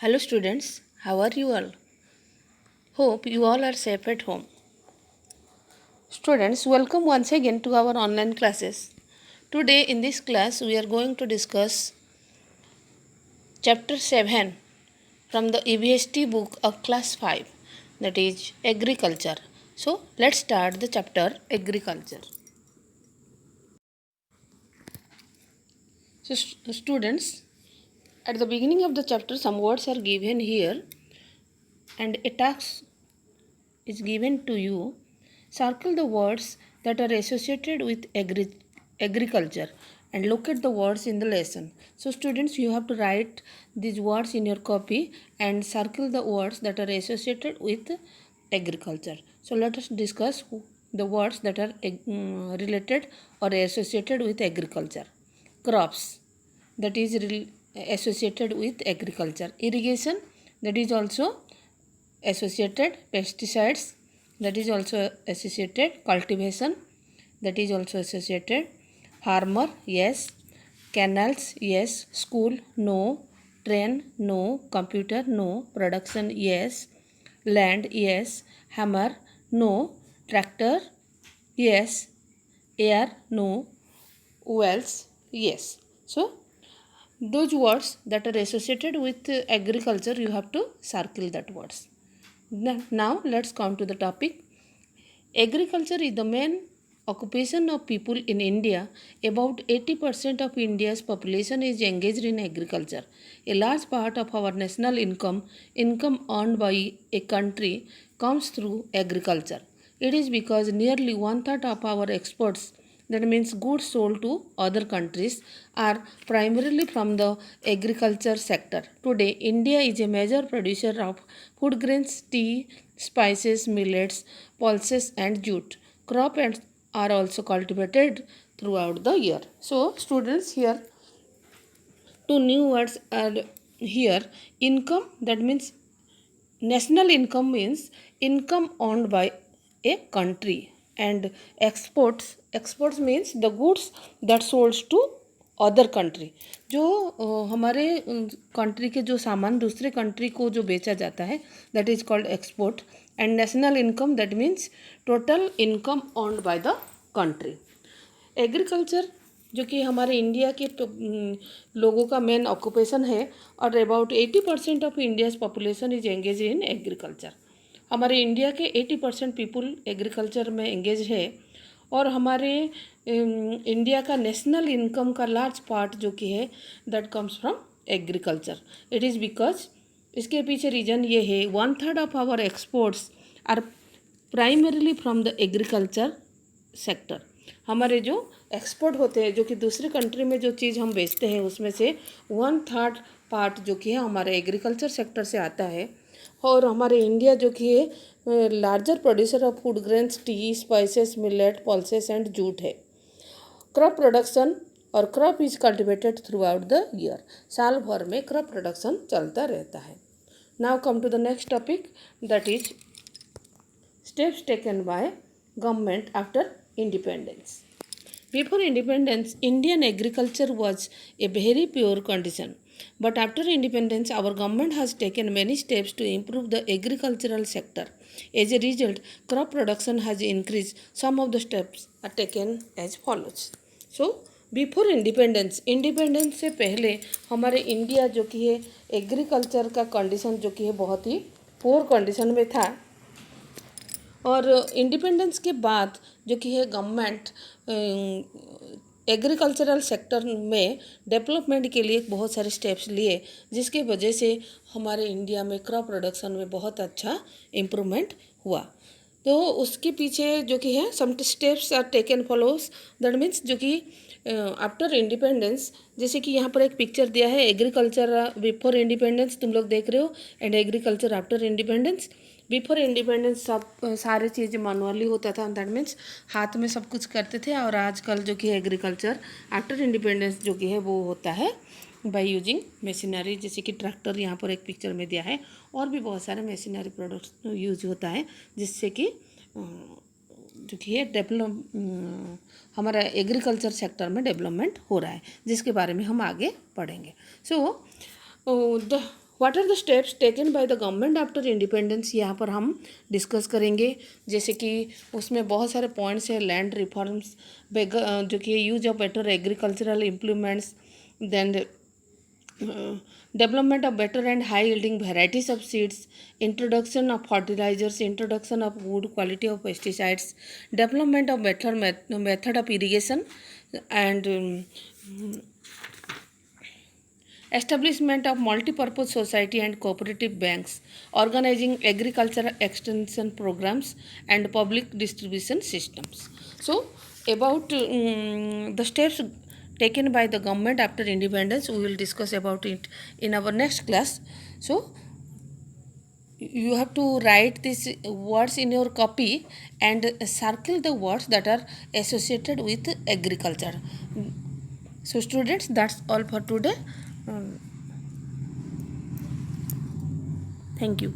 Hello students, how are you all? Hope you all are safe at home. Students, welcome once again to our online classes. Today in this class we are going to discuss chapter 7 from the EVST book of class 5, that is agriculture. So let's start the chapter agriculture. So students, at the beginning of the chapter some words are given here and a task is given to you. Circle the words that are associated with agriculture and look at the words in the lesson. So students, you have to write these words in your copy and circle the words that are associated with agriculture. So let us discuss the words that are related or associated with agriculture. Crops, that is associated with agriculture. Irrigation, that is also associated. Pesticides, that is also associated. Cultivation, that is also associated. Farmer, yes. Canals, yes. School, no. Train, no. Computer, no. Production, yes. Land, yes. Hammer, no. Tractor, yes. Air, no. Wells, yes. So those words that are associated with agriculture, you have to circle that words. Now let's come to the topic. Agriculture is the main occupation of people in India. About 80% of India's population is engaged in agriculture. A large part of our national income earned by a country, comes through agriculture. It is because nearly one third of our exports, that means goods sold to other countries, are primarily from the agriculture sector. Today, India is a major producer of food grains, tea, spices, millets, pulses and jute. Crops are also cultivated throughout the year. So students, here two new words are here. Income, that means national income, means income owned by a country, and exports means the goods that sold to other country, जो हमारे country के जो सामान दूसरे country को जो बेचा जाता है, that is called export. And national income, that means total income owned by the country. Agriculture जो कि हमारे इंडिया के लोगों का मेन ऑक्यूपेशन है, और about 80% of India's population is engage in agriculture. हमारे इंडिया के 80% पीपुल एग्रीकल्चर में एंगेज है. और हमारे इंडिया का नेशनल इनकम का लार्ज पार्ट जो कि है, that comes from agriculture. It is because, इसके पीछे रीज़न ये है, one third of our exports are primarily from the agriculture sector. हमारे जो एक्सपोर्ट होते हैं, जो कि दूसरे कंट्री में जो चीज़ हम बेचते हैं, उसमें से वन थर्ड पार्ट जो कि है हमारे एग्रीकल्चर सेक्टर से आता है. और हमारे इंडिया जो कि है larger producer of food grains, tea, spices, millet, pulses and jute है. क्रॉप प्रोडक्शन, और crop is cultivated throughout the year. साल भर में क्रॉप प्रोडक्शन चलता रहता है. Now come to the next topic, that is steps taken by government after independence. Before independence, Indian agriculture was a very pure condition. But after independence, our government has taken many steps to improve the agricultural sector. As a result, crop production has increased. Some of the steps are taken as follows. So, before independence से पहले हमारे India जो कि है agriculture का condition जो कि है बहुत ही पुअर कंडीशन में था. और इंडिपेंडेंस के बाद जो कि है गवर्नमेंट एग्रीकल्चरल सेक्टर में डेवलपमेंट के लिए बहुत सारे स्टेप्स लिए, जिसके वजह से हमारे इंडिया में क्रॉप प्रोडक्शन में बहुत अच्छा इम्प्रूवमेंट हुआ. तो उसके पीछे जो कि है some steps are taken follows, that means जो कि आफ्टर इंडिपेंडेंस, जैसे कि यहाँ पर एक पिक्चर दिया है, एग्रीकल्चर बिफोर इंडिपेंडेंस तुम लोग देख रहे हो, and agriculture after independence. Before independence सब सारे चीज़ मैनुअली होता था, दैट मीन्स हाथ में सब कुछ करते थे. और आजकल जो कि एग्रीकल्चर आफ्टर इंडिपेंडेंस जो कि है वो होता है बाय यूजिंग मशीनरी, जैसे कि ट्रैक्टर यहाँ पर एक पिक्चर में दिया है, और भी बहुत सारे मशीनरी प्रोडक्ट्स यूज होता है, जिससे कि जो कि है हमारा एग्रीकल्चर सेक्टर में डेवलपमेंट हो रहा है, जिसके बारे में हम आगे पढ़ेंगे. So the what are the steps taken by the government after independence, यहाँ पर हम डिस्कस करेंगे। जैसे कि उसमें बहुत सारे पॉइंट्स हैं, लैंड रिफॉर्म्स, जो कि use of better agricultural implements, then development of better and high yielding varieties of seeds, introduction of fertilizers, introduction of good quality of pesticides, development of better method of irrigation, and establishment of multi-purpose society and cooperative banks, organizing agricultural extension programs and public distribution systems. So about the steps taken by the government after independence, we will discuss about it in our next class. So you have to write these words in your copy and circle the words that are associated with agriculture. So students, that's all for today. Thank you.